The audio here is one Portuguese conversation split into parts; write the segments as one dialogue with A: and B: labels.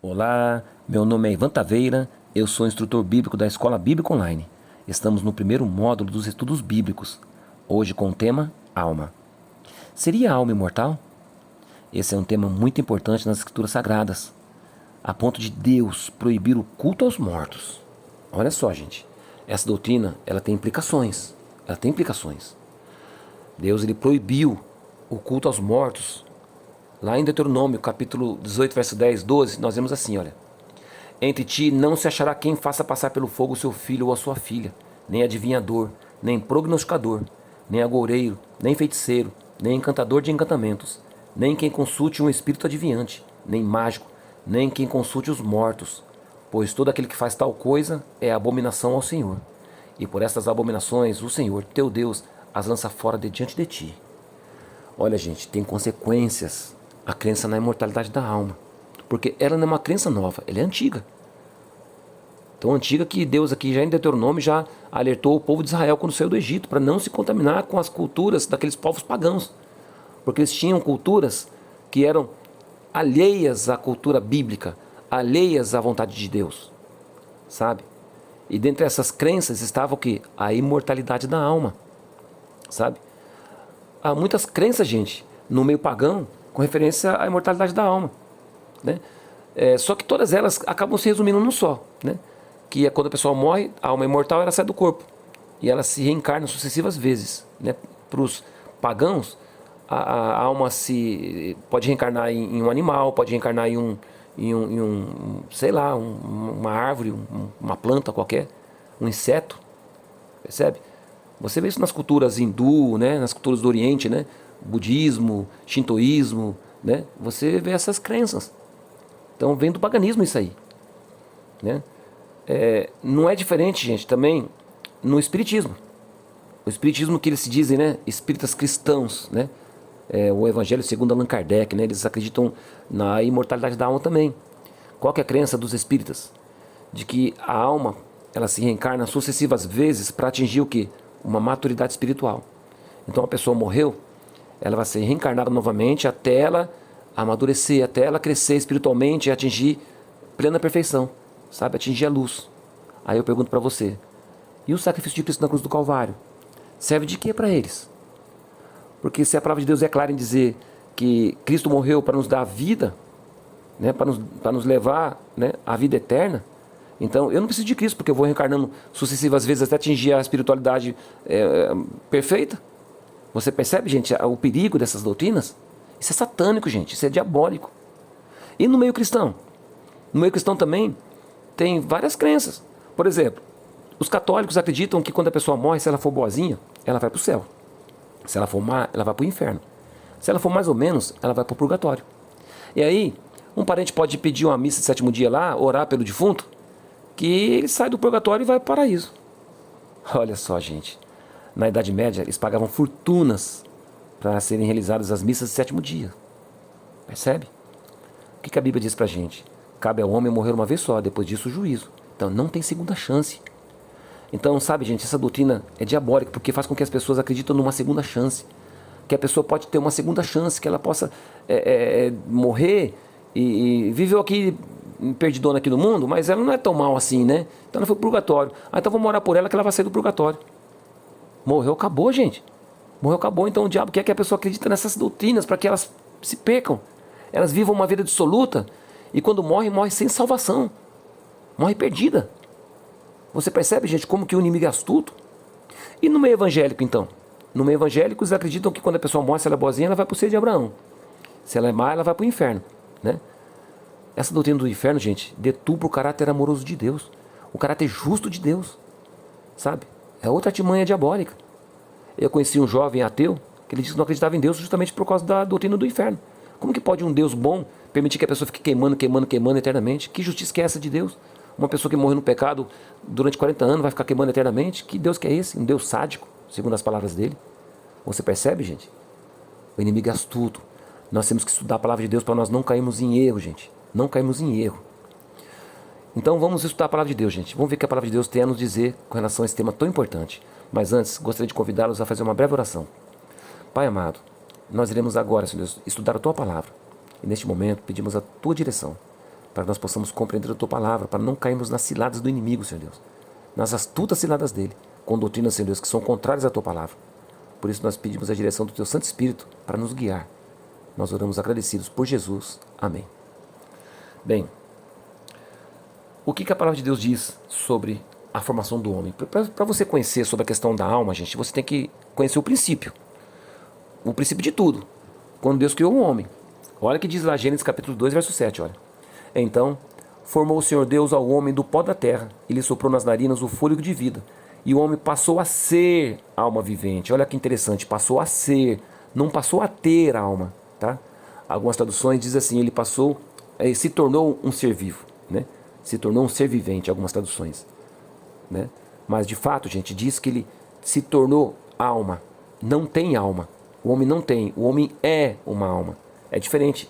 A: Olá, meu nome é Ivan Taveira, eu sou instrutor bíblico da Escola Bíblica Online. Estamos no primeiro módulo dos estudos bíblicos, hoje com o tema Alma. Seria a alma imortal? Esse é um tema muito importante nas Escrituras Sagradas, a ponto de Deus proibir o culto aos mortos. Olha só, gente, essa doutrina ela tem implicações. Deus ele proibiu o culto aos mortos. Lá em Deuteronômio, capítulo 18, verso 10, 12, nós vemos assim, olha. Entre ti não se achará quem faça passar pelo fogo o seu filho ou a sua filha, nem adivinhador, nem prognosticador, nem agoureiro, nem feiticeiro, nem encantador de encantamentos, nem quem consulte um espírito adivinhante, nem mágico, nem quem consulte os mortos, pois todo aquele que faz tal coisa é abominação ao Senhor. E por estas abominações o Senhor, teu Deus, as lança fora de diante de ti. Olha, gente, tem consequências a crença na imortalidade da alma, porque ela não é uma crença nova, ela é antiga. Tão antiga que Deus aqui já em Deuteronômio já alertou o povo de Israel quando saiu do Egito para não se contaminar com as culturas daqueles povos pagãos, porque eles tinham culturas que eram alheias à cultura bíblica, alheias à vontade de Deus, sabe? E dentre essas crenças estava o que? A imortalidade da alma, sabe? Há muitas crenças, gente, no meio pagão com referência à imortalidade da alma, né? Só que todas elas acabam se resumindo num só, né? Que é quando a pessoa morre, a alma imortal ela sai do corpo e ela se reencarna sucessivas vezes, né? Para os pagãos, a alma pode reencarnar em um animal, pode reencarnar sei lá, uma árvore, uma planta qualquer, um inseto, percebe? Você vê isso nas culturas hindu, né? Nas culturas do Oriente, né? Budismo, shintoísmo, né? Você vê essas crenças. Então vem do paganismo isso aí, né? Não é diferente, gente, também no espiritismo. O espiritismo que eles se dizem, né? Espíritas cristãos, né? O Evangelho segundo Allan Kardec, né? Eles acreditam na imortalidade da alma também. Qual que é a crença dos espíritas? De que a alma ela se reencarna sucessivas vezes para atingir o quê? Uma maturidade espiritual. Então a pessoa morreu, ela vai ser reencarnada novamente até ela amadurecer, até ela crescer espiritualmente e atingir plena perfeição, sabe? Atingir a luz. Aí eu pergunto para você, e o sacrifício de Cristo na cruz do Calvário? Serve de quê para eles? Porque se a palavra de Deus é clara em dizer que Cristo morreu para nos dar a vida, né? Para nos levar, né? À vida eterna, então eu não preciso de Cristo, porque eu vou reencarnando sucessivas vezes até atingir a espiritualidade perfeita. Você percebe, gente, o perigo dessas doutrinas? Isso é satânico, gente, isso é diabólico. E no meio cristão? No meio cristão também tem várias crenças. Por exemplo, os católicos acreditam que quando a pessoa morre, se ela for boazinha, ela vai para o céu. Se ela for má, ela vai para o inferno. Se ela for mais ou menos, ela vai para o purgatório. E aí, um parente pode pedir uma missa de sétimo dia lá, orar pelo defunto, que ele sai do purgatório e vai para o paraíso. Olha só, gente. Na Idade Média, eles pagavam fortunas para serem realizadas as missas de sétimo dia. Percebe? O que a Bíblia diz pra gente? Cabe ao homem morrer uma vez só, depois disso o juízo. Então não tem segunda chance. Então, sabe, gente, essa doutrina é diabólica porque faz com que as pessoas acreditem numa segunda chance. Que a pessoa pode ter uma segunda chance, que ela possa morrer e viveu aqui perdidona aqui no mundo, mas ela não é tão mal assim, né? Então ela foi pro purgatório. Então vou morar por ela que ela vai sair do purgatório. Morreu, acabou, gente. Morreu, acabou. Então o diabo quer que a pessoa acredite nessas doutrinas para que elas se percam. Elas vivam uma vida dissoluta e quando morre, morre sem salvação. Morre perdida. Você percebe, gente, como que o inimigo é astuto? E no meio evangélico, então? No meio evangélico, eles acreditam que quando a pessoa morre, se ela é boazinha, ela vai para o seio de Abraão. Se ela é má, ela vai para o inferno, né? Essa doutrina do inferno, gente, deturpa o caráter amoroso de Deus. O caráter justo de Deus. Sabe? É outra artimanha diabólica. Eu conheci um jovem ateu que ele disse que não acreditava em Deus justamente por causa da doutrina do inferno. Como que pode um Deus bom permitir que a pessoa fique queimando eternamente? Que justiça que é essa de Deus? Uma pessoa que morreu no pecado durante 40 anos vai ficar queimando eternamente? Que Deus que é esse? Um Deus sádico, segundo as palavras dele. Você percebe, gente? O inimigo é astuto. Nós temos que estudar a palavra de Deus para nós não cairmos em erro, gente. Não cairmos em erro. Então vamos estudar a palavra de Deus, gente. Vamos ver o que a palavra de Deus tem a nos dizer com relação a esse tema tão importante. Mas antes, gostaria de convidá-los a fazer uma breve oração. Pai amado, nós iremos agora, Senhor Deus, estudar a Tua palavra. E neste momento pedimos a Tua direção. para que nós possamos compreender a Tua palavra, para não cairmos nas ciladas do inimigo, Senhor Deus, nas astutas ciladas dele, com doutrinas, Senhor Deus, que são contrárias à Tua palavra. Por isso nós pedimos a direção do Teu Santo Espírito para nos guiar. Nós oramos agradecidos por Jesus. Amém. Bem, o que a palavra de Deus diz sobre a formação do homem? Para você conhecer sobre a questão da alma, gente, você tem que conhecer o princípio de tudo, quando Deus criou o homem. Olha o que diz lá Gênesis capítulo 2, verso 7, olha. Então, formou o Senhor Deus ao homem do pó da terra, e lhe soprou nas narinas o fôlego de vida, e o homem passou a ser alma vivente. Olha que interessante, passou a ser, não passou a ter alma, tá? Algumas traduções dizem assim, ele se tornou um ser vivo, né? Se tornou um ser vivente, algumas traduções, né? Mas de fato, gente, diz que ele se tornou alma, não tem alma. O homem não tem, o homem é uma alma. É diferente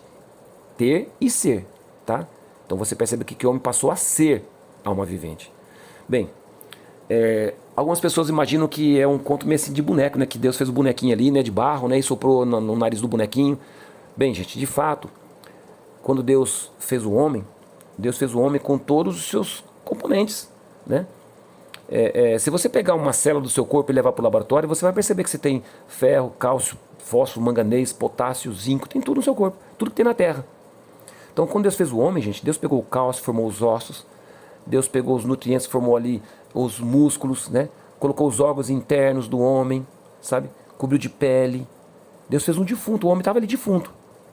A: ter e ser, tá? Então você percebe aqui que o homem passou a ser alma vivente. Bem, algumas pessoas imaginam que é um conto meio assim de boneco, né? Que Deus fez o bonequinho ali, né? De barro, né? E soprou no nariz do bonequinho. Bem, gente, de fato, quando Deus fez o homem com todos os seus componentes, né? Se você pegar uma célula do seu corpo e levar para o laboratório, você vai perceber que você tem ferro, cálcio, fósforo, manganês, potássio, zinco, tem tudo no seu corpo, tudo que tem na terra. Então, quando Deus fez o homem, gente, Deus pegou o cálcio, formou os ossos, Deus pegou os nutrientes, formou ali os músculos, né? Colocou os órgãos internos do homem, sabe? Cobriu de pele. Deus fez um defunto, o homem estava ali defunto,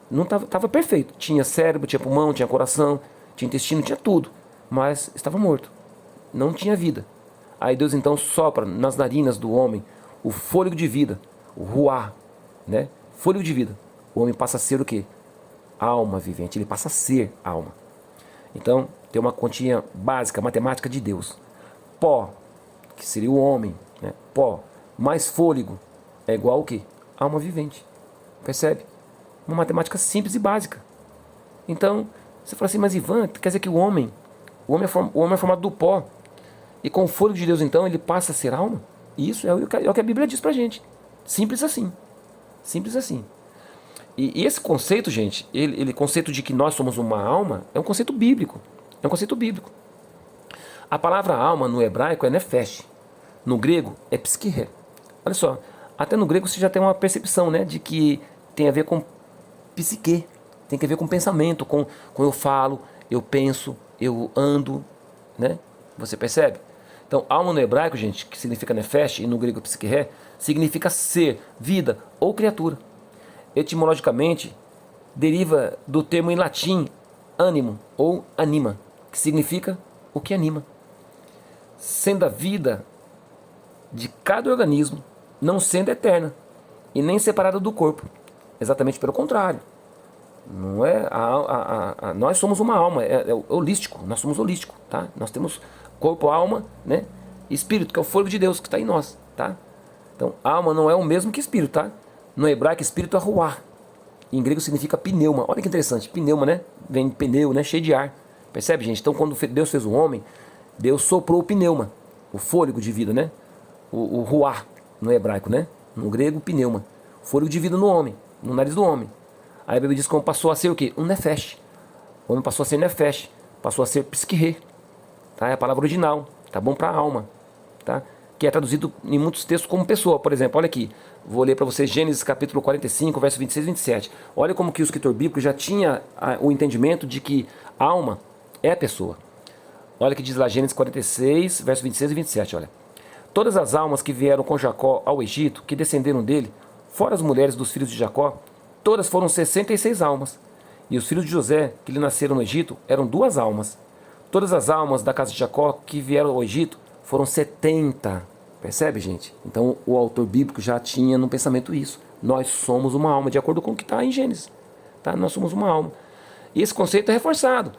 A: não estava perfeito. Tinha cérebro, tinha pulmão, tinha coração, tinha intestino, tinha tudo, mas estava morto, não tinha vida. Aí Deus então sopra nas narinas do homem o fôlego de vida, o ruá, né? Fôlego de vida. O homem passa a ser o quê? Alma vivente, ele passa a ser alma. Então, tem uma continha básica, matemática de Deus. Pó, que seria o homem, né? Pó, mais fôlego, é igual ao quê? Alma vivente. Percebe? Uma matemática simples e básica. Então, você fala assim, mas Ivan, quer dizer que o homem é formado do pó, e com o fôlego de Deus, então, ele passa a ser alma? Isso é o que a Bíblia diz pra gente. Simples assim. Simples assim. E esse conceito, gente, ele conceito de que nós somos uma alma, é um conceito bíblico. É um conceito bíblico. A palavra alma no hebraico é nefesh. No grego é psique. Olha só, até no grego você já tem uma percepção, né, de que tem a ver com psique. Tem a ver com pensamento, com eu falo, eu penso, eu ando, né? Você percebe? Então, alma no hebraico, gente, que significa nefesh, e no grego psique, significa ser, vida ou criatura. Etimologicamente, deriva do termo em latim ânimo ou anima, que significa o que anima. Sendo a vida de cada organismo não sendo eterna e nem separada do corpo. Exatamente pelo contrário. Não é nós somos uma alma, é holístico, nós somos holístico, tá? Nós temos corpo, alma, né? Espírito, que é o fôlego de Deus que está em nós, tá? Então, alma não é o mesmo que espírito, tá? No hebraico, espírito é ruá. Em grego significa pneuma. Olha que interessante, pneuma, né? Vem de pneu, né? Cheio de ar. Percebe, gente? Então, quando Deus fez o homem, Deus soprou o pneuma, o fôlego de vida, né? O ruá, no hebraico, né? No grego, pneuma. Fôlego de vida no homem, no nariz do homem. Aí a Bíblia diz que o homem passou a ser o quê? Um nefesh. O homem passou a ser nefesh, passou a ser psique, tá? É a palavra original, tá bom? Para alma, tá? Que é traduzido em muitos textos como pessoa. Por exemplo, olha aqui, vou ler para vocês Gênesis capítulo 45, verso 26 e 27. Olha como que o escritor bíblico já tinha o entendimento de que alma é a pessoa. Olha que diz lá Gênesis 46, verso 26 e 27, olha. Todas as almas que vieram com Jacó ao Egito, que descenderam dele, fora as mulheres dos filhos de Jacó, todas foram 66 almas. E os filhos de José, que lhe nasceram no Egito, eram 2 almas. Todas as almas da casa de Jacó que vieram ao Egito foram 70. Percebe, gente? Então o autor bíblico já tinha no pensamento isso. Nós somos uma alma, de acordo com o que está em Gênesis. Tá? Nós somos uma alma. E esse conceito é reforçado.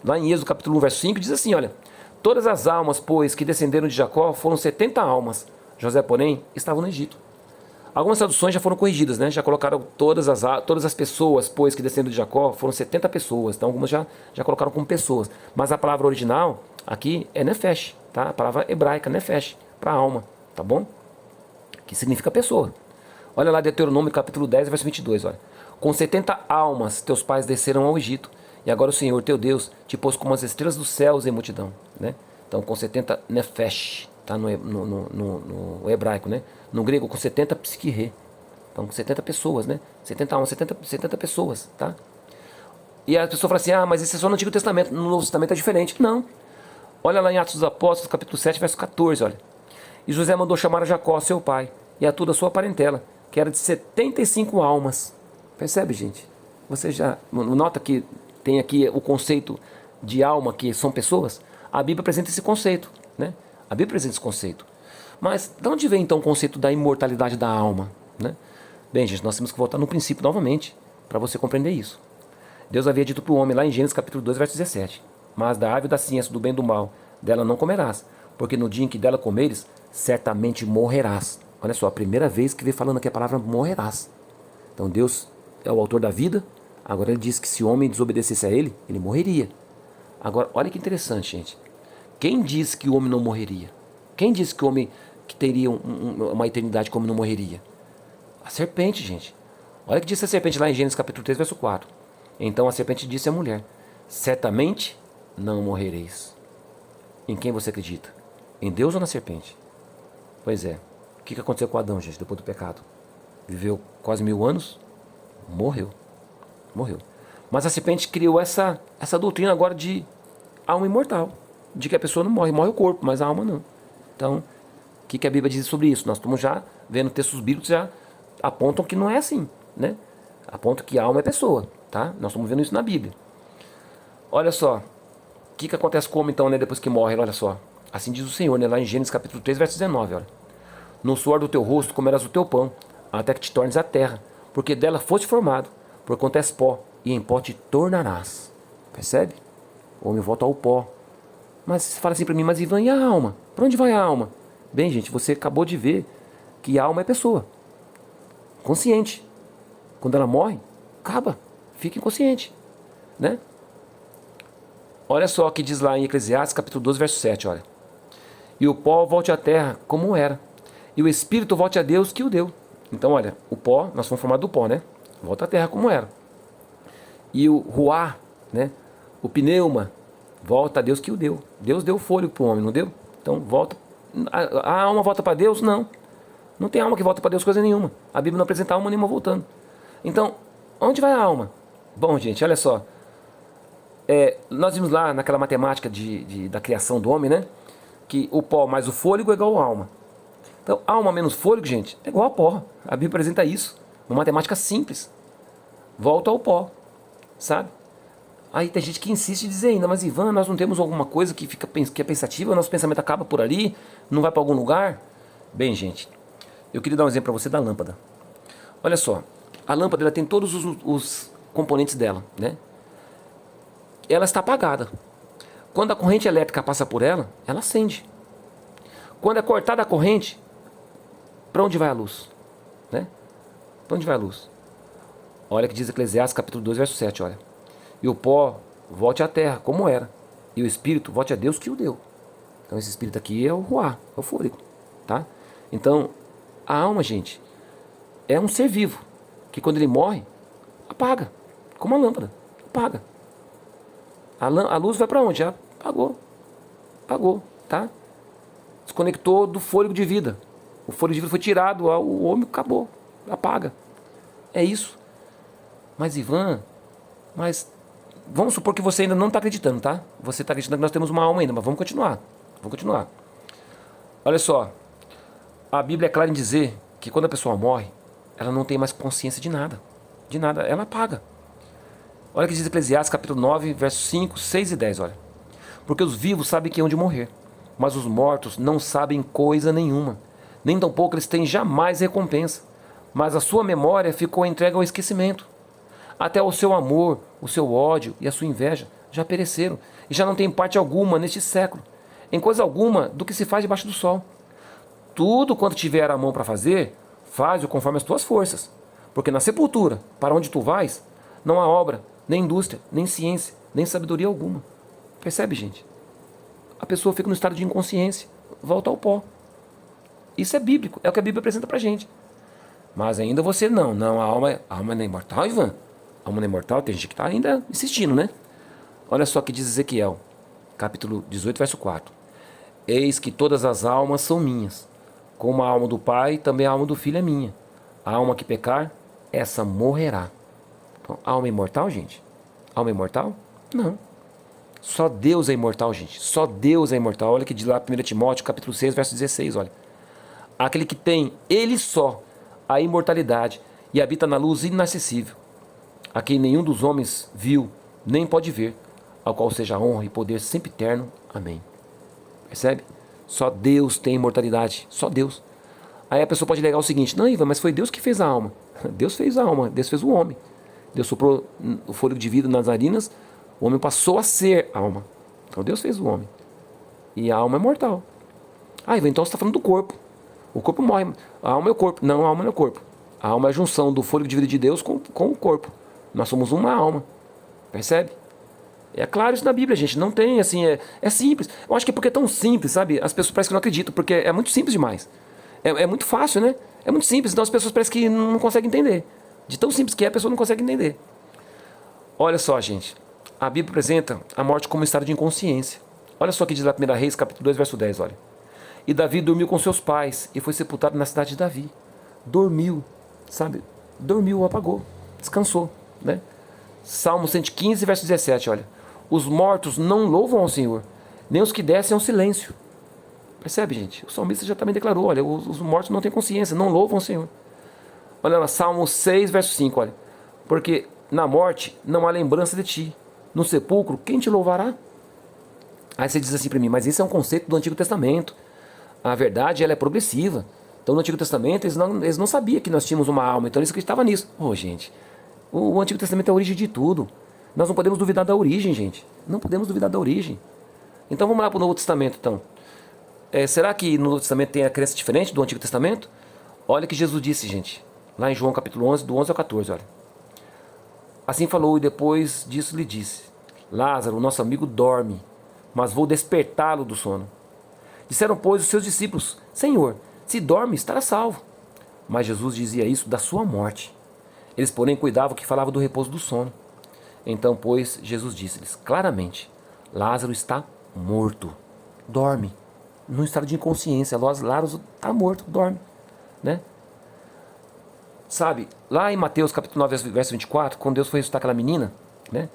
A: Lá em Êxodo capítulo 1, verso 5, diz assim, olha. Todas as almas, pois, que descenderam de Jacó foram 70 almas. José, porém, estava no Egito. Algumas traduções já foram corrigidas, né? Já colocaram todas as pessoas, pois, que descenderam de Jacó, foram 70 pessoas. Então, algumas já colocaram como pessoas. Mas a palavra original aqui é nefesh, tá? A palavra hebraica, nefesh, para alma, tá bom? Que significa pessoa. Olha lá Deuteronômio capítulo 10, verso 22, olha. Com 70 almas teus pais desceram ao Egito, E agora o Senhor teu Deus te pôs como as estrelas dos céus em multidão, né? Então com 70 nefesh, tá no hebraico, né? No grego com 70 psiquirê. Então com 70 pessoas, né? 70 almas, 70 pessoas, tá? E a pessoa fala assim, mas isso é só no Antigo Testamento, no Novo Testamento é diferente. Não. Olha lá em Atos dos Apóstolos, capítulo 7, verso 14, olha. E José mandou chamar a Jacó, seu pai, e a toda a sua parentela, que era de 75 almas. Percebe, gente? Você já nota que tem aqui o conceito de alma, que são pessoas? A Bíblia apresenta esse conceito, né? A Bíblia apresenta esse conceito. Mas de onde vem então o conceito da imortalidade da alma, né? Bem, gente, nós temos que voltar no princípio novamente, para você compreender isso. Deus havia dito para o homem lá em Gênesis capítulo 2, verso 17: Mas da árvore da ciência do bem e do mal, dela não comerás, porque no dia em que dela comeres, certamente morrerás. Olha só, a primeira vez que vem falando aqui a palavra morrerás. Então Deus é o autor da vida, agora ele diz que se o homem desobedecesse a ele, ele morreria. Agora, olha que interessante, gente. Quem diz que o homem não morreria? Quem disse que o homem que teria uma eternidade que o homem não morreria? A serpente, gente. Olha o que disse a serpente lá em Gênesis capítulo 3, verso 4. Então a serpente disse à mulher: certamente não morrereis. Em quem você acredita? Em Deus ou na serpente? Pois é. O que aconteceu com Adão, gente, depois do pecado? Viveu quase 1000 anos, morreu. Morreu. Mas a serpente criou essa doutrina agora de alma imortal. De que a pessoa não morre, morre o corpo, mas a alma não. Então, o que a Bíblia diz sobre isso? Nós estamos já vendo textos bíblicos que já apontam que não é assim, né? Apontam que a alma é pessoa, tá? Nós estamos vendo isso na Bíblia. Olha só, o que acontece com o homem então, né, depois que morre? Olha só, assim diz o Senhor, né, lá em Gênesis capítulo 3, verso 19, olha. No suor do teu rosto comerás o teu pão, até que te tornes a terra, porque dela foste formado, porquanto és pó, e em pó te tornarás. Percebe? O homem volta ao pó. Mas você fala assim para mim, mas Ivan, e a alma? Para onde vai a alma? Bem, gente, você acabou de ver que a alma é pessoa. Consciente. Quando ela morre, acaba. Fica inconsciente. Né? Olha só o que diz lá em Eclesiastes, capítulo 12, verso 7, olha. E o pó volte à terra como era, e o espírito volte a Deus que o deu. Então, olha, o pó, nós fomos formados do pó, né? Volta à terra como era. E o ruá, né? O pneuma, volta a Deus que o deu. Deus deu fôlego para o homem, não deu? Então, volta. A alma volta para Deus? Não. Não tem alma que volta para Deus coisa nenhuma. A Bíblia não apresenta alma nenhuma voltando. Então, onde vai a alma? Bom, gente, olha só. Nós vimos lá naquela matemática da criação do homem, né? Que o pó mais o fôlego é igual a alma. Então, alma menos fôlego, gente, é igual a pó. A Bíblia apresenta isso. Uma matemática simples. Volta ao pó. Sabe? Aí tem gente que insiste em dizer ainda, mas Ivan, nós não temos alguma coisa que é pensativa, nosso pensamento acaba por ali, não vai para algum lugar? Bem, gente, eu queria dar um exemplo para você da lâmpada. Olha só, a lâmpada ela tem todos os componentes dela, né? Ela está apagada. Quando a corrente elétrica passa por ela, ela acende. Quando é cortada a corrente, para onde vai a luz? Né? Para onde vai a luz? Olha que diz Eclesiastes capítulo 2, verso 7, olha. E o pó volte à terra, como era. E o espírito volte a Deus que o deu. Então esse espírito aqui é o ruá, é o fôlego. Tá? Então, a alma, gente, é um ser vivo. Que quando ele morre, apaga. Como a lâmpada. Apaga. A luz vai para onde? Já apagou. Apagou, tá? Desconectou do fôlego de vida. O fôlego de vida foi tirado, o homem acabou. Apaga. É isso. Mas Ivan, vamos supor que você ainda não está acreditando, tá? Você está acreditando que nós temos uma alma ainda, mas vamos continuar. Vamos continuar. Olha só. A Bíblia é clara em dizer que quando a pessoa morre, ela não tem mais consciência de nada. De nada. Ela apaga. Olha o que diz Eclesiastes capítulo 9, versos 5, 6 e 10, olha. Porque os vivos sabem que hão de morrer, mas os mortos não sabem coisa nenhuma. Nem tampouco eles têm jamais recompensa. Mas a sua memória ficou entregue ao esquecimento. Até o seu amor, o seu ódio e a sua inveja já pereceram e já não tem parte alguma neste século, em coisa alguma do que se faz debaixo do sol. Tudo quanto tiver a mão para fazer, faz-o conforme as tuas forças. Porque na sepultura, para onde tu vais, não há obra, nem indústria, nem ciência, nem sabedoria alguma. Percebe, gente? A pessoa fica no estado de inconsciência, volta ao pó. Isso é bíblico, é o que a Bíblia apresenta pra gente. Mas ainda você não, a alma não é imortal, Ivan. A alma não é imortal, tem gente que está ainda insistindo, né? Olha só o que diz Ezequiel, capítulo 18, verso 4. Eis que todas as almas são minhas. Como a alma do pai, também a alma do filho é minha. A alma que pecar, essa morrerá. Então, alma imortal, gente? Alma imortal? Não. Só Deus é imortal, gente. Só Deus é imortal. Olha que diz lá 1 Timóteo, capítulo 6, verso 16, olha. Aquele que tem, ele só, a imortalidade e habita na luz inacessível, a quem nenhum dos homens viu, nem pode ver, ao qual seja honra e poder sempre eterno. Amém. Percebe? Só Deus tem imortalidade. Só Deus. Aí a pessoa pode alegar o seguinte: não, Ivan, mas foi Deus que fez a alma. Deus fez a alma. Deus fez o homem. Deus soprou o fôlego de vida nas narinas. O homem passou a ser alma. Então Deus fez o homem. E a alma é mortal. Ah, Ivan, então você está falando do corpo. O corpo morre. A alma é o corpo. Não, a alma não é o corpo. A alma é a junção do fôlego de vida de Deus com o corpo. Nós somos uma alma. Percebe? É claro isso na Bíblia, gente. Não tem, assim, é simples. Eu acho que é porque é tão simples, sabe? As pessoas parecem que não acreditam, porque é muito simples demais. É muito fácil, né? É muito simples, então as pessoas parecem que não conseguem entender. De tão simples que é, a pessoa não consegue entender. Olha só, gente. A Bíblia apresenta a morte como um estado de inconsciência. Olha só o que diz lá 1 Reis, capítulo 2, verso 10, olha. E Davi dormiu com seus pais e foi sepultado na cidade de Davi. Dormiu, sabe? Dormiu, apagou, descansou, né? Salmo 115, verso 17, olha. Os mortos não louvam ao Senhor, nem os que descem ao silêncio. Percebe, gente? O salmista já também declarou, olha, os mortos não têm consciência, não louvam ao Senhor. Olha lá, Salmo 6, verso 5, olha. Porque na morte não há lembrança de ti. No sepulcro, quem te louvará? Aí você diz assim para mim, mas esse é um conceito do Antigo Testamento. A verdade, ela é progressiva. Então, no Antigo Testamento, eles não sabiam que nós tínhamos uma alma. Então, eles acreditavam nisso. Gente, o Antigo Testamento é a origem de tudo. Nós não podemos duvidar da origem, gente. Não podemos duvidar da origem. Então, vamos lá para o Novo Testamento, então. Será que no Novo Testamento tem a crença diferente do Antigo Testamento? Olha o que Jesus disse, gente. Lá em João capítulo 11, do 11 ao 14, olha. Assim falou e depois disso lhe disse: Lázaro, nosso amigo, dorme, mas vou despertá-lo do sono. Disseram, pois, os seus discípulos: Senhor, se dorme, estará salvo. Mas Jesus dizia isso da sua morte. Eles, porém, cuidavam que falava do repouso do sono. Então, pois, Jesus disse-lhes claramente: Lázaro está morto. Dorme. Num estado de inconsciência. Lázaro está morto, dorme. Né? Sabe, lá em Mateus capítulo 9, verso 24, quando Deus foi ressuscitar aquela menina, né?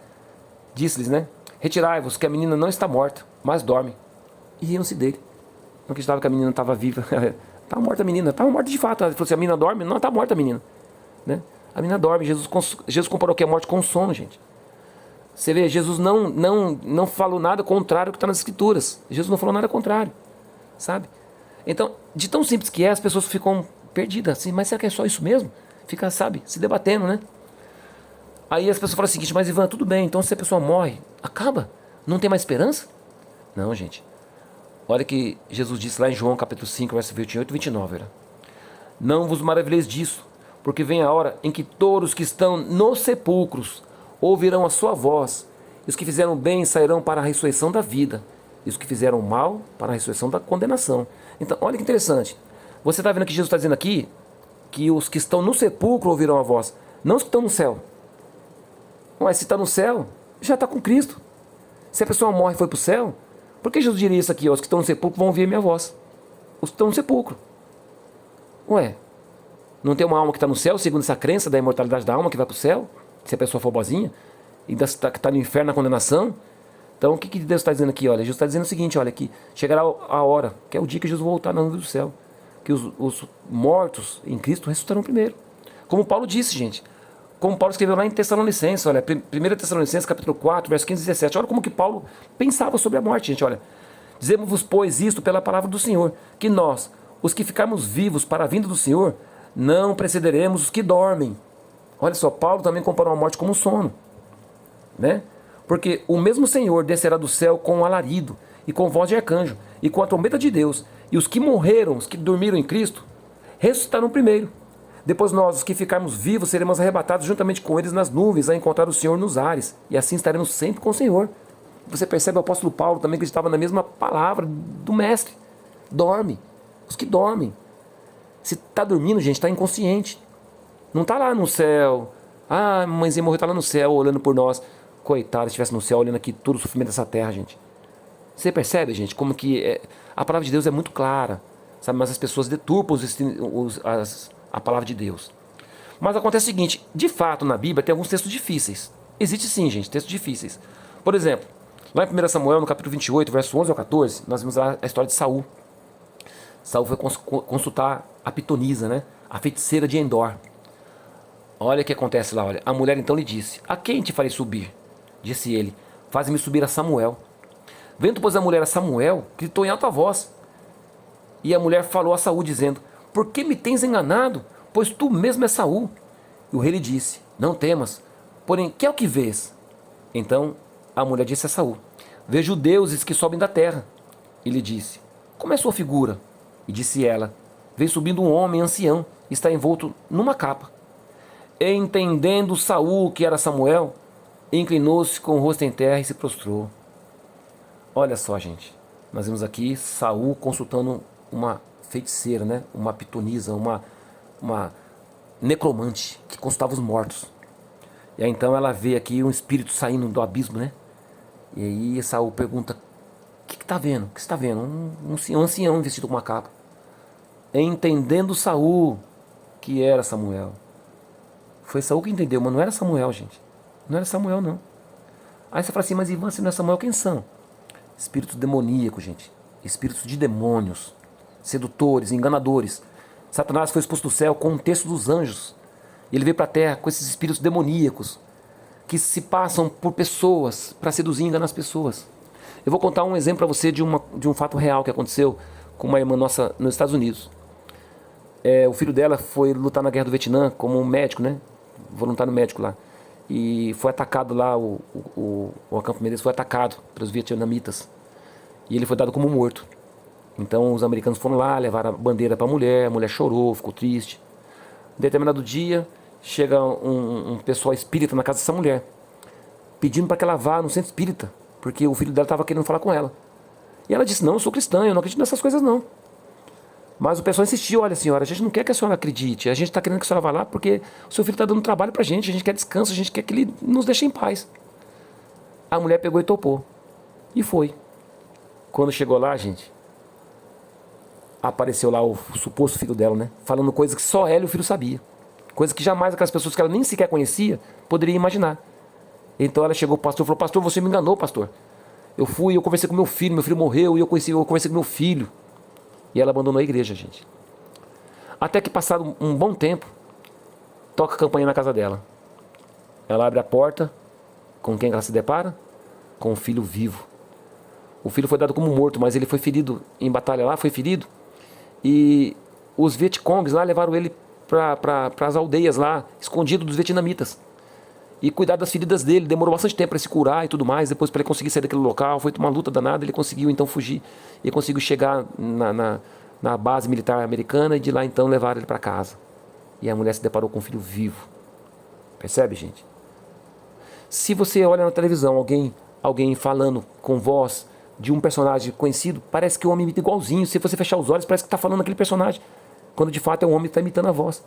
A: Disse-lhes, né? Retirai-vos, que a menina não está morta, mas dorme. E riam-se dele. Não acreditava que a menina estava viva. Estava morta a menina. Estava morta de fato. Ele falou assim, a menina dorme? Não, está morta a menina. Né? A menina dorme. Jesus comparou que a morte com sono, gente. Você vê, Jesus não falou nada contrário ao que está nas Escrituras. Jesus não falou nada contrário. Sabe? Então, de tão simples que é, as pessoas ficam perdidas. Assim, mas será que é só isso mesmo? Fica, sabe, se debatendo, né? Aí as pessoas falam o seguinte, mas Ivan, tudo bem, então se a pessoa morre, acaba? Não tem mais esperança? Não, gente. Olha que Jesus disse lá em João capítulo 5, verso 28 e 29. Olha. Não vos maravilheis disso, porque vem a hora em que todos que estão nos sepulcros ouvirão a sua voz, e os que fizeram bem sairão para a ressurreição da vida, e os que fizeram mal para a ressurreição da condenação. Então, olha que interessante. Você está vendo que Jesus está dizendo aqui que os que estão no sepulcro ouvirão a voz, não os que estão no céu. Mas se está no céu, já está com Cristo. Se a pessoa morre e foi para o céu, por que Jesus diria isso aqui? Os que estão no sepulcro vão ouvir a minha voz. Os que estão no sepulcro. Ué, não tem uma alma que está no céu, segundo essa crença da imortalidade da alma que vai para o céu? Se a pessoa for boazinha? E que está no inferno na condenação? Então o que Deus está dizendo aqui? Olha, Jesus está dizendo o seguinte, olha, que chegará a hora, que é o dia que Jesus voltar na nuvem do céu. Que os mortos em Cristo ressuscitarão primeiro. Como Paulo disse, gente. Como Paulo escreveu lá em Tessalonicenses, olha, 1 Tessalonicenses capítulo 4, verso 15 e 17. Olha como que Paulo pensava sobre a morte, gente, olha. Dizemos-vos, pois, isto pela palavra do Senhor, que nós, os que ficarmos vivos para a vinda do Senhor, não precederemos os que dormem. Olha só, Paulo também comparou a morte como um sono, né? Porque o mesmo Senhor descerá do céu com um alarido, e com voz de arcanjo, e com a trombeta de Deus, e os que morreram, os que dormiram em Cristo, ressuscitarão primeiro. Depois nós, os que ficarmos vivos, seremos arrebatados juntamente com eles nas nuvens, a encontrar o Senhor nos ares, e assim estaremos sempre com o Senhor. Você percebe o apóstolo Paulo também que estava na mesma palavra do mestre. Dorme. Os que dormem. Se está dormindo, gente, está inconsciente. Não está lá no céu. Ah, a mãezinha morreu, está lá no céu olhando por nós. coitado, estivesse no céu olhando aqui todo o sofrimento dessa terra, gente. Você percebe, gente, como que a palavra de Deus é muito clara, sabe? Mas as pessoas deturpam a palavra de Deus. Mas acontece o seguinte, de fato na Bíblia tem alguns textos difíceis. Existe sim, gente, textos difíceis. Por exemplo, lá em 1 Samuel, no capítulo 28, verso 11 ao 14, nós vimos lá a história de Saul. Saul foi consultar a pitonisa, né? A feiticeira de Endor. Olha o que acontece lá, olha. A mulher então lhe disse: a quem te farei subir? Disse ele: faze-me subir a Samuel. Vendo, pois, a mulher a Samuel, gritou em alta voz. E a mulher falou a Saul, dizendo: por que me tens enganado? Pois tu mesmo és Saul. E o rei lhe disse: não temas, porém, que é o que vês? Então a mulher disse a Saul: vejo deuses que sobem da terra. E lhe disse: como é sua figura? E disse ela: vem subindo um homem ancião, está envolto numa capa. Entendendo Saul que era Samuel, inclinou-se com o rosto em terra e se prostrou. Olha só, gente, nós vemos aqui Saul consultando uma feiticeira, né? Uma pitonisa, uma necromante que consultava os mortos. E aí então ela vê aqui um espírito saindo do abismo, né? E aí Saul pergunta: o que está vendo? O que está vendo? Um ancião vestido com uma capa. Entendendo Saul que era Samuel. Foi Saul que entendeu, mas não era Samuel, gente. Não era Samuel, não. Aí você fala assim: mas Ivan, se não é Samuel, quem são? Espíritos demoníacos, gente. Espíritos de demônios, sedutores, enganadores. Satanás foi expulso do céu com um terço dos anjos. E ele veio para a terra com esses espíritos demoníacos que se passam por pessoas para seduzir e enganar as pessoas. Eu vou contar um exemplo para você de um fato real que aconteceu com uma irmã nossa nos Estados Unidos. O filho dela foi lutar na guerra do Vietnã como um médico, né? Voluntário médico lá. E foi atacado lá, o acampamento deles foi atacado pelos vietnamitas. E ele foi dado como morto. Então os americanos foram lá, levaram a bandeira para a mulher chorou, ficou triste. Em determinado dia, chega um pessoal espírita na casa dessa mulher, pedindo para que ela vá no centro espírita, porque o filho dela estava querendo falar com ela. E ela disse: não, eu sou cristã, eu não acredito nessas coisas não. Mas o pessoal insistiu: olha, senhora, a gente não quer que a senhora acredite, a gente está querendo que a senhora vá lá porque o seu filho está dando trabalho para a gente quer descanso, a gente quer que ele nos deixe em paz. A mulher pegou e topou. E foi. Quando chegou lá, gente, apareceu lá o suposto filho dela, né? Falando coisas que só ela e o filho sabia. Coisas que jamais aquelas pessoas que ela nem sequer conhecia poderiam imaginar. Então ela chegou pro pastor e falou: pastor, você me enganou, pastor. Eu conversei com meu filho morreu e eu conversei com meu filho. E ela abandonou a igreja, gente. Até que, passado um bom tempo, toca a campainha na casa dela. Ela abre a porta. Com quem ela se depara? Com o filho vivo. O filho foi dado como morto, mas ele foi ferido em batalha lá, foi ferido. E os Vietcongs lá levaram ele para as aldeias lá, escondido dos vietnamitas. E cuidar das feridas dele. Demorou bastante tempo para se curar e tudo mais. Depois, para ele conseguir sair daquele local, foi uma luta danada. Ele conseguiu então fugir. E conseguiu chegar na base militar americana. E de lá então levaram ele para casa. E a mulher se deparou com um filho vivo. Percebe, gente? Se você olha na televisão alguém falando com voz de um personagem conhecido, parece que o homem imita igualzinho. Se você fechar os olhos, parece que está falando aquele personagem, quando de fato é um homem que está imitando a voz.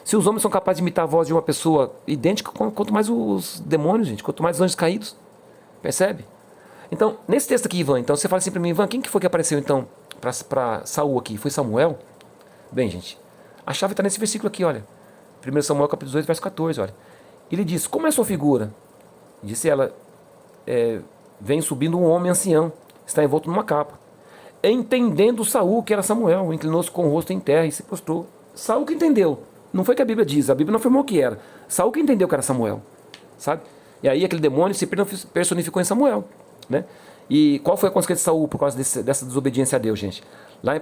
A: Se os homens são capazes de imitar a voz de uma pessoa idêntica, quanto mais os demônios, gente, quanto mais os anjos caídos. Percebe? Então, nesse texto aqui, Ivan, então você fala assim para mim: Ivan, quem que foi que apareceu então para Saul aqui? Foi Samuel? Bem, gente, a chave está nesse versículo aqui, olha. 1 Samuel capítulo 18, verso 14, olha. Ele diz: como é a sua figura? Disse ela: vem subindo um homem ancião, está envolto numa capa. Entendendo Saul que era Samuel, inclinou-se com o rosto em terra e se prostrou. Saul que entendeu. Não foi que a Bíblia diz, a Bíblia não afirmou que era. Saul que entendeu que era Samuel, sabe? E aí aquele demônio se personificou em Samuel, né? E qual foi a consequência de Saul por causa dessa desobediência a Deus, gente? Lá em 1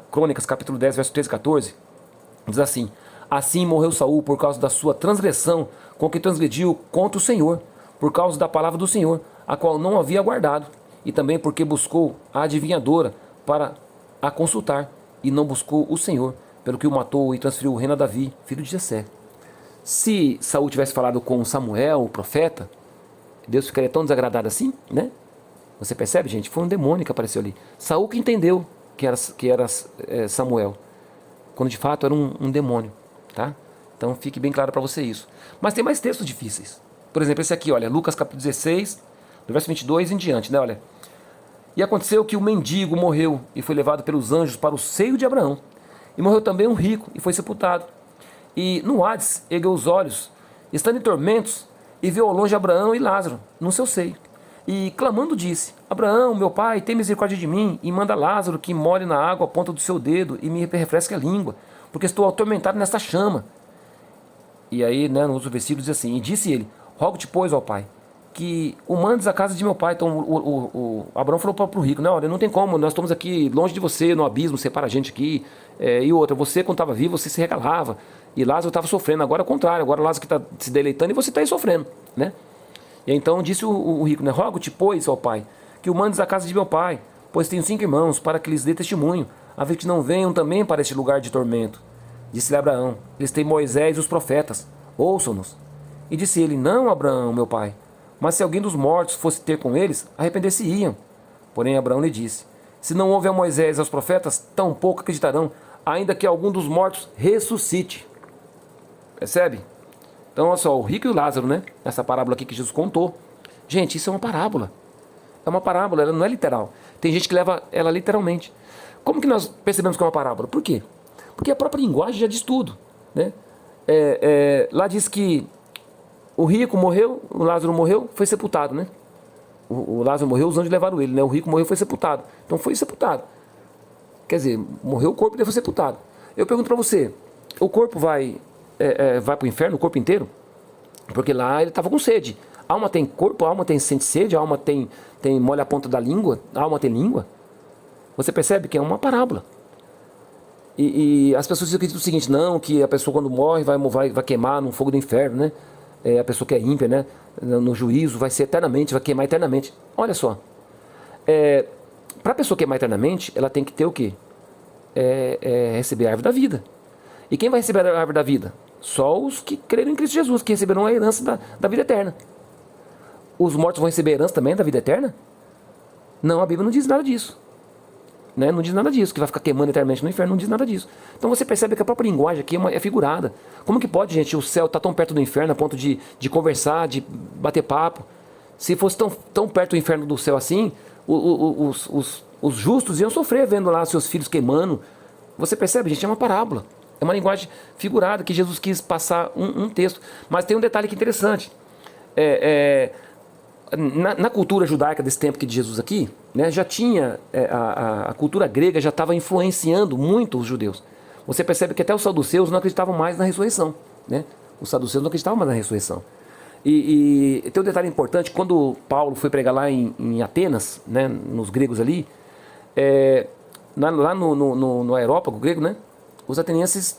A: Crônicas, capítulo 10, verso 13 e 14, diz assim: assim morreu Saul por causa da sua transgressão, com que transgrediu contra o Senhor, por causa da palavra do Senhor, a qual não havia guardado, e também porque buscou a adivinhadora para a consultar, e não buscou o Senhor, pelo que o matou e transferiu o reino a Davi, filho de Jessé. Se Saul tivesse falado com Samuel, o profeta, Deus ficaria tão desagradado assim, né? Você percebe, gente? Foi um demônio que apareceu ali. Saul que entendeu que era Samuel, quando de fato era um demônio, tá? Então fique bem claro para você isso. Mas tem mais textos difíceis. Por exemplo, esse aqui, olha, Lucas capítulo 16, do verso 22 em diante, né, olha. E aconteceu que o mendigo morreu e foi levado pelos anjos para o seio de Abraão. E morreu também um rico e foi sepultado. E no Hades ergueu os olhos, estando em tormentos, e viu ao longe Abraão e Lázaro no seu seio. E clamando disse: Abraão, meu pai, tem misericórdia de mim, e manda Lázaro que molhe na água a ponta do seu dedo e me refresque a língua, porque estou atormentado nesta chama. E aí, né, nos outros versículos diz assim: E disse ele: Rogo-te, pois, ó pai, que o mandes à casa de meu pai. Então o Abraão falou para o rico, né, olha, não tem como, nós estamos aqui longe de você, no abismo, separa a gente aqui. E outra, você quando estava vivo, você se regalava, e Lázaro estava sofrendo. Agora é o contrário, agora Lázaro que está se deleitando e você está aí sofrendo, né? E então disse o rico, né, rogo-te, pois, ó pai, que o mandes à casa de meu pai, pois tenho 5 irmãos, para que lhes dê testemunho, a fim que não venham também para este lugar de tormento. Disse-lhe Abraão: eles têm Moisés e os profetas, ouçam-nos. E disse ele: não, Abraão, meu pai, mas se alguém dos mortos fosse ter com eles, arrepender-se-iam. Porém Abraão lhe disse: se não houve a Moisés e aos profetas, tampouco acreditarão, ainda que algum dos mortos ressuscite. Percebe? Então, olha só, o rico e o Lázaro, né? Essa parábola aqui que Jesus contou. Gente, isso é uma parábola. É uma parábola, ela não é literal. Tem gente que leva ela literalmente. Como que nós percebemos que é uma parábola? Por quê? Porque a própria linguagem já diz tudo, né? Lá diz que o rico morreu, o Lázaro morreu, foi sepultado, né? O Lázaro morreu, os anjos levaram ele, né? O rico morreu, foi sepultado. Então foi sepultado. Quer dizer, morreu o corpo e ele foi sepultado. Eu pergunto para você, o corpo vai para o inferno, o corpo inteiro? Porque lá ele estava com sede. A alma tem corpo, a alma sente sede, a alma tem molha a ponta da língua, a alma tem língua. Você percebe que é uma parábola. E as pessoas acreditam o seguinte, não, que a pessoa quando morre vai queimar no fogo do inferno, né? A pessoa que é ímpia, né? No juízo, vai ser eternamente, vai queimar eternamente. Olha só, para a pessoa queimar eternamente, ela tem que ter o quê? Receber a árvore da vida. E quem vai receber a árvore da vida? Só os que creram em Cristo Jesus, que receberão a herança da vida eterna. Os mortos vão receber a herança também da vida eterna? Não, a Bíblia não diz nada disso. Né? Não diz nada disso, que vai ficar queimando eternamente no inferno, não diz nada disso. Então você percebe que a própria linguagem aqui é figurada. Como que pode, gente, o céu estar tão perto do inferno a ponto de conversar, de bater papo? Se fosse tão perto do inferno do céu assim, os justos iam sofrer vendo lá seus filhos queimando. Você percebe, gente, é uma parábola. É uma linguagem figurada que Jesus quis passar um texto. Mas tem um detalhe que é interessante. Na cultura judaica desse tempo aqui de Jesus aqui, né, já tinha, a cultura grega já estava influenciando muito os judeus. Você percebe que até os saduceus não acreditavam mais na ressurreição. Né? Os saduceus não acreditavam mais na ressurreição. E tem um detalhe importante, quando Paulo foi pregar lá em Atenas, né, nos gregos ali, lá no Areópago grego, né, os atenienses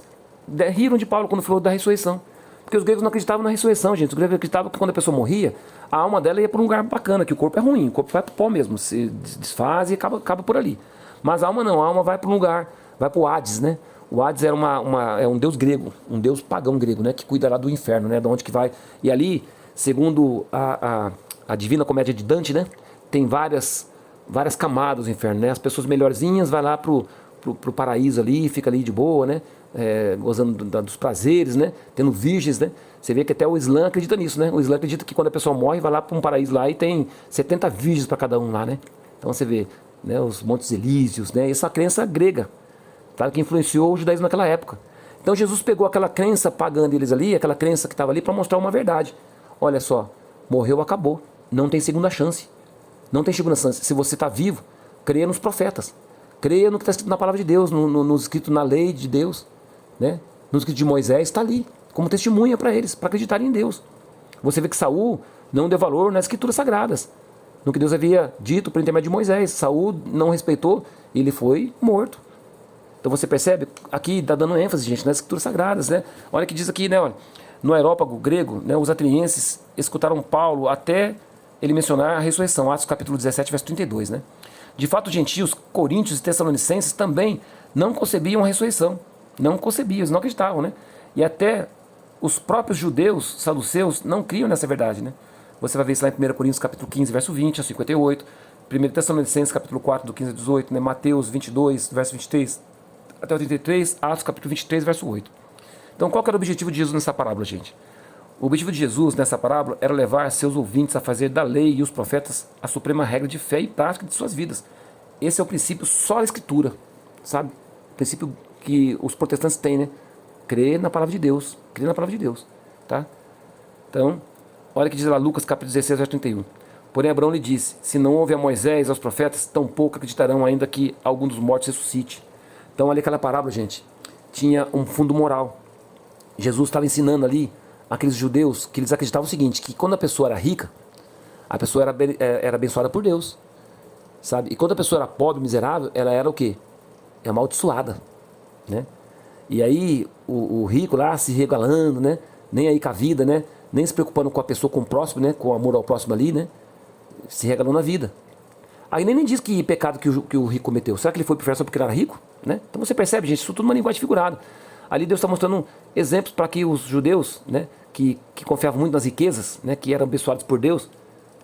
A: riram de Paulo quando falou da ressurreição. Porque os gregos não acreditavam na ressurreição, gente. Os gregos acreditavam que quando a pessoa morria, a alma dela ia para um lugar bacana, que o corpo é ruim, o corpo vai para o pó mesmo, se desfaz e acaba por ali. Mas a alma não, a alma vai para um lugar, vai para o Hades, né? O Hades era um deus grego, um deus pagão grego, né? Que cuida lá do inferno, né? De onde que vai. E ali, segundo a Divina Comédia de Dante, né? Tem várias camadas do inferno, né? As pessoas melhorzinhas vai lá pro paraíso ali, fica ali de boa, né? Gozando dos prazeres, né? Tendo virgens, né? Você vê que até o Islã acredita nisso, né? O Islã acredita que quando a pessoa morre, vai lá para um paraíso lá e tem 70 virgens para cada um lá, né? Então você vê, né, os Montes Elíseos, né? Essa crença grega, tá? Que influenciou o judaísmo naquela época. Então Jesus pegou aquela crença pagã deles ali, aquela crença que estava ali, para mostrar uma verdade. Olha só, morreu, acabou. Não tem segunda chance. Não tem segunda chance. Se você está vivo, creia nos profetas. Creia no que está escrito na palavra de Deus, no escrito na lei de Deus, né? No escrito de Moisés, está ali, como testemunha para eles, para acreditarem em Deus. Você vê que Saul não deu valor nas escrituras sagradas, no que Deus havia dito por intermédio de Moisés. Saul não respeitou, ele foi morto. Então você percebe, aqui está dando ênfase, gente, nas escrituras sagradas, né? Olha que diz aqui, né? Olha, no Areópago grego, né, os atenienses escutaram Paulo até ele mencionar a ressurreição, Atos capítulo 17, verso 32, né? De fato, os gentios, coríntios e tessalonicenses também não concebiam a ressurreição. Não concebiam, eles não acreditavam, né? E até os próprios judeus, saduceus, não criam nessa verdade, né? Você vai ver isso lá em 1 Coríntios capítulo 15, verso 20 a 58, 1 Tessalonicenses capítulo 4, do 15 a 18, né? Mateus 22, verso 23 até o 33, Atos capítulo 23, verso 8. Então, qual que era o objetivo de Jesus nessa parábola, gente? O objetivo de Jesus nessa parábola era levar seus ouvintes a fazer da lei e os profetas a suprema regra de fé e prática de suas vidas. Esse é o princípio só da Escritura, sabe? O princípio que os protestantes têm, né? Crer na palavra de Deus, crer na palavra de Deus, tá? Então, olha o que diz lá Lucas capítulo 16, verso 31. Porém Abraão lhe disse, se não houve a Moisés e aos profetas, tampouco acreditarão ainda que algum dos mortos ressuscite. Então, olha aquela parábola, gente, tinha um fundo moral. Jesus estava ensinando ali aqueles judeus que eles acreditavam o seguinte, que quando a pessoa era rica, a pessoa era abençoada por Deus, sabe? E quando a pessoa era pobre, miserável, ela era o quê? Amaldiçoada, né? E aí o rico lá se regalando, né? Nem aí com a vida, né? Nem se preocupando com a pessoa, com o próximo, né? Com o amor ao próximo ali, né? Se regalando na vida. Aí nem diz que pecado que o rico cometeu. Será que ele foi pro inferno só porque ele era rico? Né? Então você percebe, gente, isso tudo é uma linguagem figurada. Ali Deus está mostrando exemplos para que os judeus, né? Que confiavam muito nas riquezas, né? Que eram abençoados por Deus,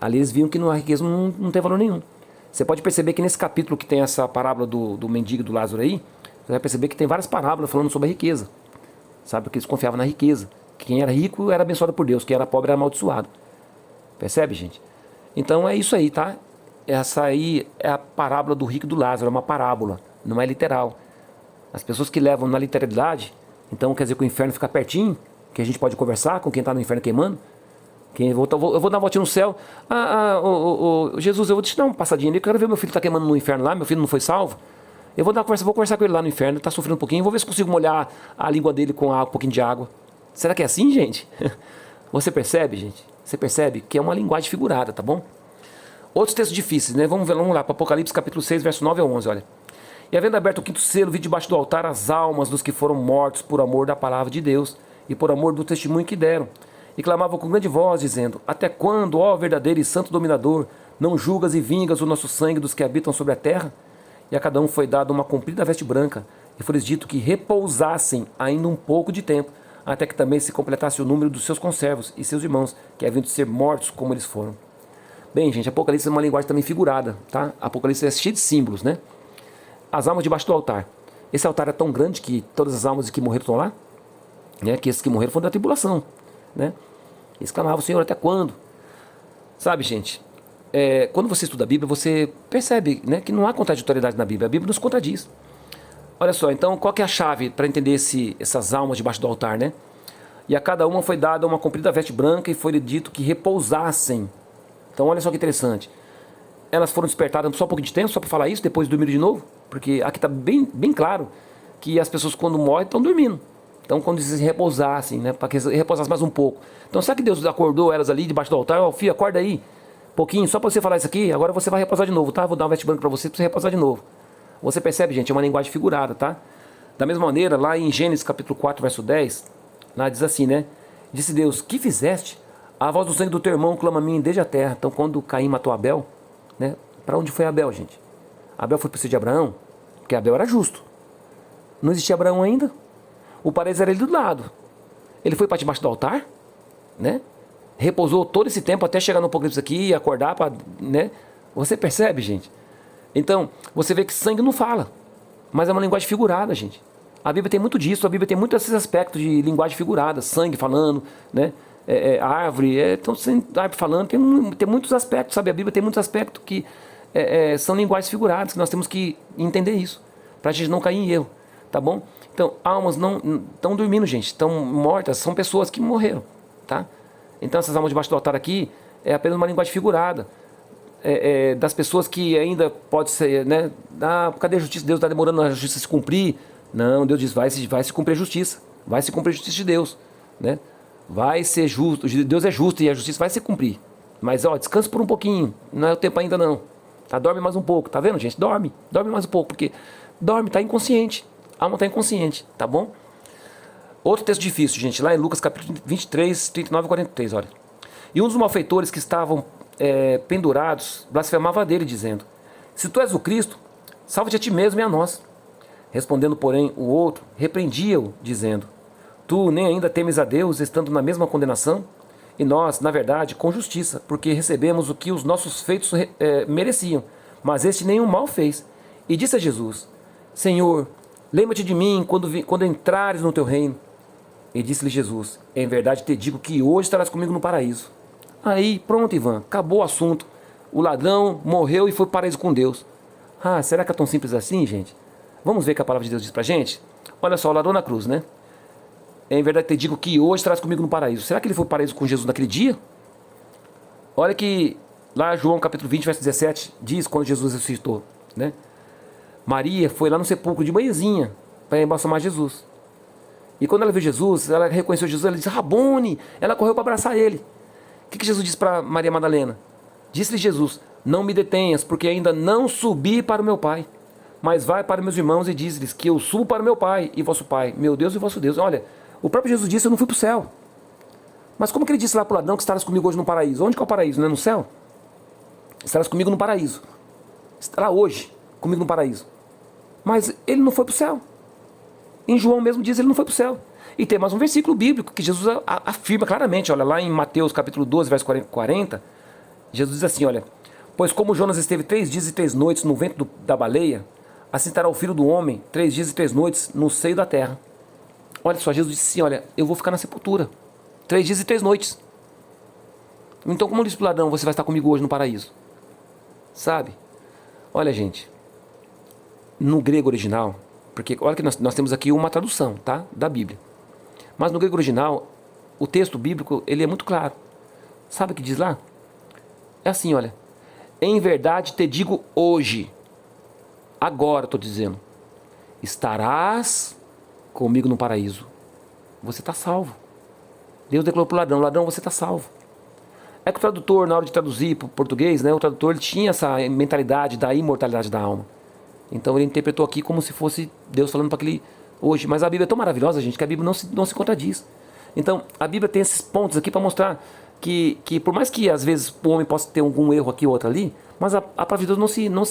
A: ali eles viam que a riqueza não tem valor nenhum. Você pode perceber que nesse capítulo que tem essa parábola do mendigo do Lázaro aí, você vai perceber que tem várias parábolas falando sobre a riqueza. Sabe? Porque eles confiavam na riqueza. Quem era rico era abençoado por Deus, quem era pobre era amaldiçoado. Percebe, gente? Então é isso aí, tá? Essa aí é a parábola do rico e do Lázaro, é uma parábola, não é literal. As pessoas que levam na literalidade, então quer dizer que o inferno fica pertinho, que a gente pode conversar com quem está no inferno queimando. Eu vou dar uma voltinha no céu. Jesus, eu vou te dar uma passadinha ali, eu quero ver meu filho está queimando no inferno lá, meu filho não foi salvo. Eu vou conversar com ele lá no inferno, ele está sofrendo um pouquinho, vou ver se consigo molhar a língua dele com um pouquinho de água. Será que é assim, gente? Você percebe, gente? Você percebe que é uma linguagem figurada, tá bom? Outros textos difíceis, né? Vamos lá para Apocalipse capítulo 6, verso 9 a 11, olha. E havendo aberto o quinto selo, vi debaixo do altar as almas dos que foram mortos por amor da palavra de Deus e por amor do testemunho que deram. E clamavam com grande voz, dizendo, até quando, ó verdadeiro e santo dominador, não julgas e vingas o nosso sangue dos que habitam sobre a terra? E a cada um foi dado uma comprida veste branca, e foi-lhes dito que repousassem ainda um pouco de tempo, até que também se completasse o número dos seus conservos e seus irmãos, que haviam de ser mortos como eles foram. Bem, gente, Apocalipse é uma linguagem também figurada, tá? Apocalipse é cheio de símbolos, né? As almas debaixo do altar. Esse altar é tão grande que todas as almas que morreram estão lá, né? Que esses que morreram foram da tribulação, né? Eles clamavam, Senhor, até quando? Sabe, gente, quando você estuda a Bíblia, você percebe, né, que não há contraditoriedade na Bíblia. A Bíblia nos contradiz. Olha só, então, qual que é a chave para entender essas almas debaixo do altar, né? E a cada uma foi dada uma comprida veste branca e foi-lhe dito que repousassem. Então, olha só que interessante. Elas foram despertadas só um pouquinho de tempo, só para falar isso, depois dormiram de novo. Porque aqui está bem, bem claro que as pessoas quando morrem estão dormindo. Então, quando eles repousassem, né, para que eles repousassem mais um pouco. Então, será que Deus acordou elas ali debaixo do altar? Ó, filho, acorda aí, pouquinho, só para você falar isso aqui, agora você vai repousar de novo, tá? Vou dar uma veste branca para você repousar de novo. Você percebe, gente, é uma linguagem figurada, tá? Da mesma maneira, lá em Gênesis capítulo 4, verso 10, lá diz assim, né? Disse Deus, que fizeste? A voz do sangue do teu irmão clama a mim desde a terra. Então, quando Caim matou Abel, né? Para onde foi Abel, gente? Abel foi para o de Abraão, porque Abel era justo. Não existia Abraão ainda. O parede era ele do lado. Ele foi para debaixo do altar, né? Repousou todo esse tempo até chegar no Apocalipse aqui e acordar, né? Você percebe, gente? Então, você vê que sangue não fala, mas é uma linguagem figurada, gente. A Bíblia tem muito disso, a Bíblia tem muito esses aspectos de linguagem figurada, sangue falando, né? Árvore, então, árvore falando, tem muitos aspectos, sabe? A Bíblia tem muitos aspectos que são linguagens figuradas, que nós temos que entender isso, para a gente não cair em erro, tá bom? Então, almas não estão dormindo, gente, estão mortas, são pessoas que morreram, tá? Então, essas almas debaixo do altar aqui é apenas uma linguagem figurada. Das pessoas que ainda pode ser, né? Cadê a justiça? Deus está demorando a justiça se cumprir. Não, Deus diz, vai se cumprir a justiça. Vai se cumprir a justiça de Deus, né? Vai ser justo, Deus é justo e a justiça vai se cumprir. Mas, ó, descansa por um pouquinho, não é o tempo ainda não. Tá, dorme mais um pouco, tá vendo, gente? Dorme mais um pouco, porque dorme, tá inconsciente. A alma tá inconsciente, tá bom? Outro texto difícil, gente, lá em Lucas capítulo 23, 39 e 43, olha. E um dos malfeitores que estavam pendurados blasfemava dele, dizendo, se tu és o Cristo, salva-te a ti mesmo e a nós. Respondendo, porém, o outro, repreendia-o, dizendo, tu nem ainda temes a Deus, estando na mesma condenação? E nós, na verdade, com justiça, porque recebemos o que os nossos feitos mereciam, mas este nenhum mal fez. E disse a Jesus, Senhor, lembra-te de mim quando entrares no teu reino. E disse-lhe Jesus: em verdade te digo que hoje estarás comigo no paraíso. Aí, pronto, Ivan, acabou o assunto. O ladrão morreu e foi para o paraíso com Deus. Ah, será que é tão simples assim, gente? Vamos ver o que a palavra de Deus diz pra gente? Olha só, o ladrão na cruz, né? Em verdade te digo que hoje estarás comigo no paraíso. Será que ele foi para o paraíso com Jesus naquele dia? Olha que lá João capítulo 20, verso 17, diz quando Jesus ressuscitou, né? Maria foi lá no sepulcro de manhãzinha para embalsamar Jesus. E quando ela viu Jesus, ela reconheceu Jesus, ela disse: Rabone! Ela correu para abraçar ele. O que Jesus disse para Maria Madalena? Disse-lhe Jesus: não me detenhas, porque ainda não subi para o meu Pai. Mas vai para meus irmãos e diz-lhes que eu subo para o meu Pai e vosso Pai, meu Deus e vosso Deus. Olha, o próprio Jesus disse: eu não fui para o céu. Mas como que ele disse lá para o ladrão que estarás comigo hoje no paraíso? Onde que é o paraíso? Não é no céu? Estarás comigo no paraíso. Estará hoje comigo no paraíso. Mas ele não foi para o céu. Em João mesmo diz: ele não foi para o céu. E tem mais um versículo bíblico que Jesus afirma claramente. Olha, lá em Mateus capítulo 12, verso 40, Jesus diz assim, olha: pois como Jonas esteve 3 dias e 3 noites no ventre da baleia, assim estará o Filho do Homem 3 dias e 3 noites no seio da terra. Olha só, Jesus disse assim, olha, eu vou ficar na sepultura 3 dias e 3 noites. Então, como disse para o ladrão, você vai estar comigo hoje no paraíso? Sabe? Olha, gente, no grego original, porque olha que nós temos aqui uma tradução, tá? Da Bíblia. Mas no grego original, o texto bíblico, ele é muito claro. Sabe o que diz lá? É assim, olha: em verdade te digo hoje, agora estou dizendo, estarás comigo no paraíso. Você está salvo. Deus declarou para o ladrão: ladrão, você está salvo. É que o tradutor, na hora de traduzir para o português, né, o tradutor ele tinha essa mentalidade da imortalidade da alma. Então ele interpretou aqui como se fosse Deus falando para aquele hoje. Mas a Bíblia é tão maravilhosa, gente, que a Bíblia não se contradiz. Então a Bíblia tem esses pontos aqui para mostrar que por mais que às vezes o homem possa ter algum erro aqui ou outro ali, mas a palavra de Deus não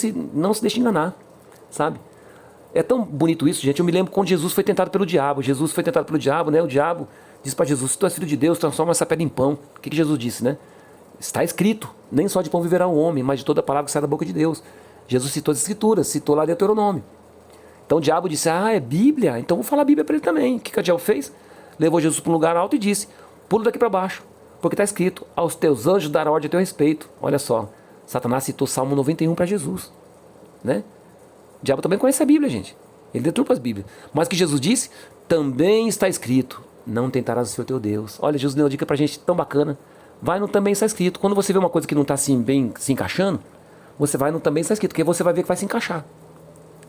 A: se deixa enganar, sabe? É tão bonito isso, gente. Eu me lembro quando Jesus foi tentado pelo diabo. Jesus foi tentado pelo diabo, né? O diabo disse para Jesus: se tu és filho de Deus, transforma essa pedra em pão. O que Jesus disse, né? Está escrito: nem só de pão viverá o homem, mas de toda palavra que sai da boca de Deus. Jesus citou as escrituras, citou lá Deuteronômio. Então o diabo disse: ah, é Bíblia? Então vou falar a Bíblia para ele também. O que o diabo fez? Levou Jesus para um lugar alto e disse: pula daqui para baixo, porque está escrito: aos teus anjos dará ordem a teu respeito. Olha só, Satanás citou Salmo 91 para Jesus, né? O diabo também conhece a Bíblia, gente. Ele deturpa as Bíblias. Mas o que Jesus disse? Também está escrito: não tentarás o Senhor teu Deus. Olha, Jesus deu uma dica pra gente tão bacana. Vai no também está escrito. Quando você vê uma coisa que não está assim bem se encaixando, você vai no também está escrito, porque você vai ver que vai se encaixar.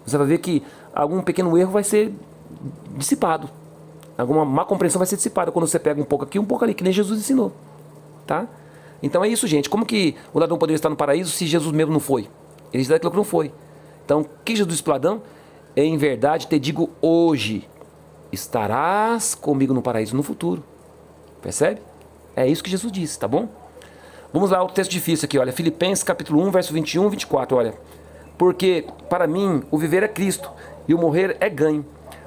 A: Você vai ver que algum pequeno erro vai ser dissipado. Alguma má compreensão vai ser dissipada quando você pega um pouco aqui, um pouco ali, que nem Jesus ensinou. Tá? Então é isso, gente. Como que o ladrão poderia estar no paraíso se Jesus mesmo não foi? Ele já declarou que não foi. Então, o que Jesus disse para o ladrão? Em verdade te digo hoje, estarás comigo no paraíso no futuro. Percebe? É isso que Jesus disse, tá bom? Vamos lá, o texto difícil aqui, olha. Filipenses capítulo 1, verso 21 e 24, olha. Porque para mim o viver é Cristo e o morrer é ganho.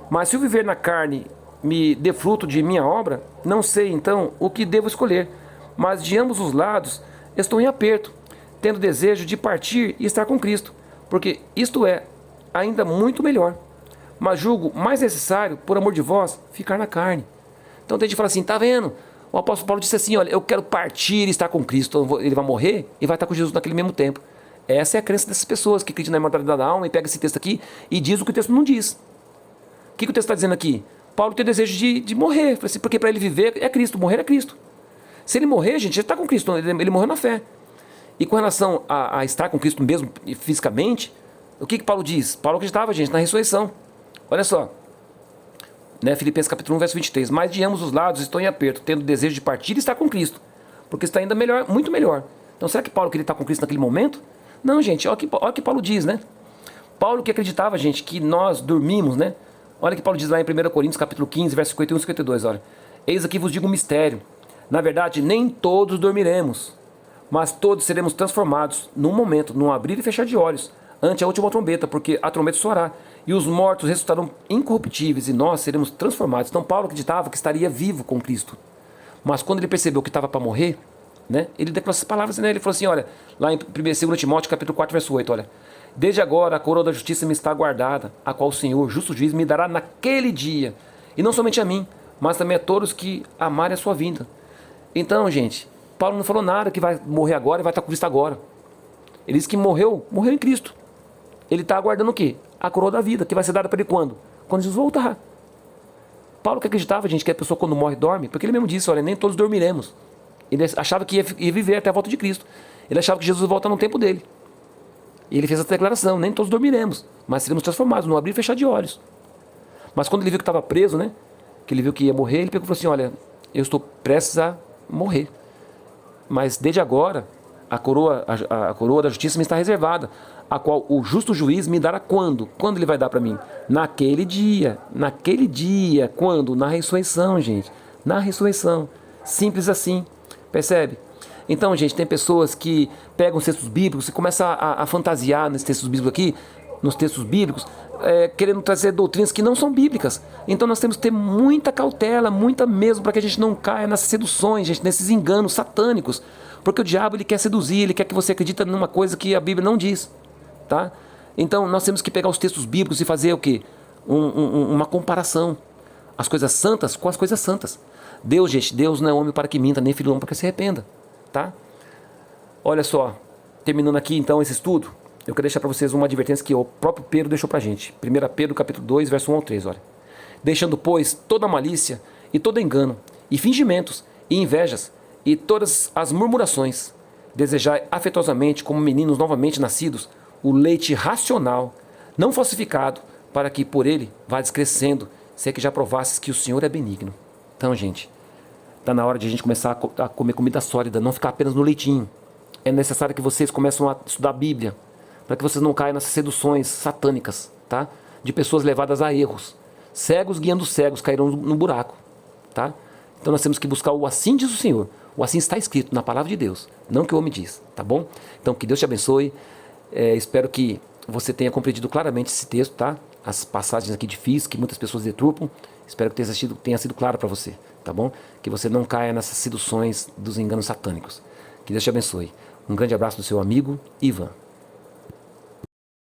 A: Mas se o viver na carne me dê fruto de minha obra, não sei então o que devo escolher. Mas de ambos os lados estou em aperto, tendo desejo de partir e estar com Cristo, porque isto é ainda muito melhor. Mas julgo mais necessário, por amor de vós, ficar na carne. Então tem gente que fala assim, tá vendo? O apóstolo Paulo disse assim, olha, eu quero partir e estar com Cristo. Então, ele vai morrer e vai estar com Jesus naquele mesmo tempo. Essa é a crença dessas pessoas que acreditam na imortalidade da alma e pega esse texto aqui e diz o que o texto não diz. O que o texto está dizendo aqui? Paulo tem desejo de morrer, porque para ele viver é Cristo, morrer é Cristo. Se ele morrer, gente, ele está com Cristo, ele morreu na fé. E com relação a estar com Cristo mesmo fisicamente, o que Paulo diz? Paulo acreditava, gente, na ressurreição. Olha só, né, Filipenses capítulo 1, verso 23. Mas de ambos os lados estou em aperto, tendo desejo de partir e estar com Cristo, porque está ainda melhor, muito melhor. Então será que Paulo queria estar com Cristo naquele momento? Não, gente, olha o que Paulo diz, né? Paulo que acreditava, gente, que nós dormimos, né? Olha o que Paulo diz lá em 1 Coríntios capítulo 15, verso 51 e 52, olha. Eis aqui vos digo um mistério. Na verdade, nem todos dormiremos, mas todos seremos transformados num momento, num abrir e fechar de olhos, ante a última trombeta, porque a trombeta soará, e os mortos ressuscitarão incorruptíveis, e nós seremos transformados. Então Paulo acreditava que estaria vivo com Cristo. Mas quando ele percebeu que estava para morrer, né, ele declarou essas palavras, né, ele falou assim, olha, lá em 2 Timóteo capítulo 4, verso 8, olha. Desde agora a coroa da justiça me está guardada, a qual o Senhor, justo juiz, me dará naquele dia, e não somente a mim, mas também a todos que amarem a sua vinda. Então, gente, Paulo não falou nada que vai morrer agora e vai estar com Cristo agora. Ele disse que morreu em Cristo. Ele está aguardando o quê? A coroa da vida, que vai ser dada para ele quando? Quando Jesus voltar. Paulo que acreditava, gente, que a pessoa quando morre dorme, porque ele mesmo disse, olha, nem todos dormiremos. Ele achava que ia viver até a volta de Cristo. Ele achava que Jesus ia voltar no tempo dele. E ele fez essa declaração, nem todos dormiremos, mas seremos transformados no abrir e fechar de olhos. Mas quando ele viu que estava preso, né, que ele viu que ia morrer, ele pegou e falou assim, olha, eu estou prestes a morrer. Mas desde agora, a coroa da justiça me está reservada, a qual o justo juiz me dará quando? Quando ele vai dar para mim? Naquele dia, quando? Na ressurreição, gente, na ressurreição, simples assim, percebe? Então, gente, tem pessoas que pegam os textos bíblicos e começam a fantasiar nesses textos bíblicos aqui, querendo trazer doutrinas que não são bíblicas. Então nós temos que ter muita cautela, muita mesmo, para que a gente não caia nessas seduções, gente, nesses enganos satânicos. Porque o diabo, ele quer seduzir, ele quer que você acredite numa coisa que a Bíblia não diz, tá? Então nós temos que pegar os textos bíblicos e fazer o quê? Uma comparação. As coisas santas com as coisas santas. Deus, gente, Deus não é homem para que minta, nem filho do homem para que se arrependa, tá? Olha só, terminando aqui então esse estudo, eu quero deixar para vocês uma advertência que o próprio Pedro deixou para a gente. 1 Pedro capítulo 2, verso 1 ao 3, olha. Deixando, pois, toda malícia e todo engano, e fingimentos, e invejas, e todas as murmurações, desejai afetuosamente, como meninos novamente nascidos, o leite racional, não falsificado, para que por ele vades crescendo, se é que já provasses que o Senhor é benigno. Então, gente, está na hora de a gente começar a comer comida sólida, não ficar apenas no leitinho. É necessário que vocês comecem a estudar a Bíblia, para que vocês não caiam nessas seduções satânicas, tá? De pessoas levadas a erros. Cegos guiando cegos cairão no buraco, tá? Então nós temos que buscar o assim diz o Senhor. O assim está escrito na palavra de Deus, não que o homem diz, tá bom? Então que Deus te abençoe. Espero que você tenha compreendido claramente esse texto, tá? As passagens aqui difíceis que muitas pessoas deturpam. Espero que tenha sido claro para você, tá bom? Que você não caia nessas seduções dos enganos satânicos. Que Deus te abençoe. Um grande abraço do seu amigo Ivan.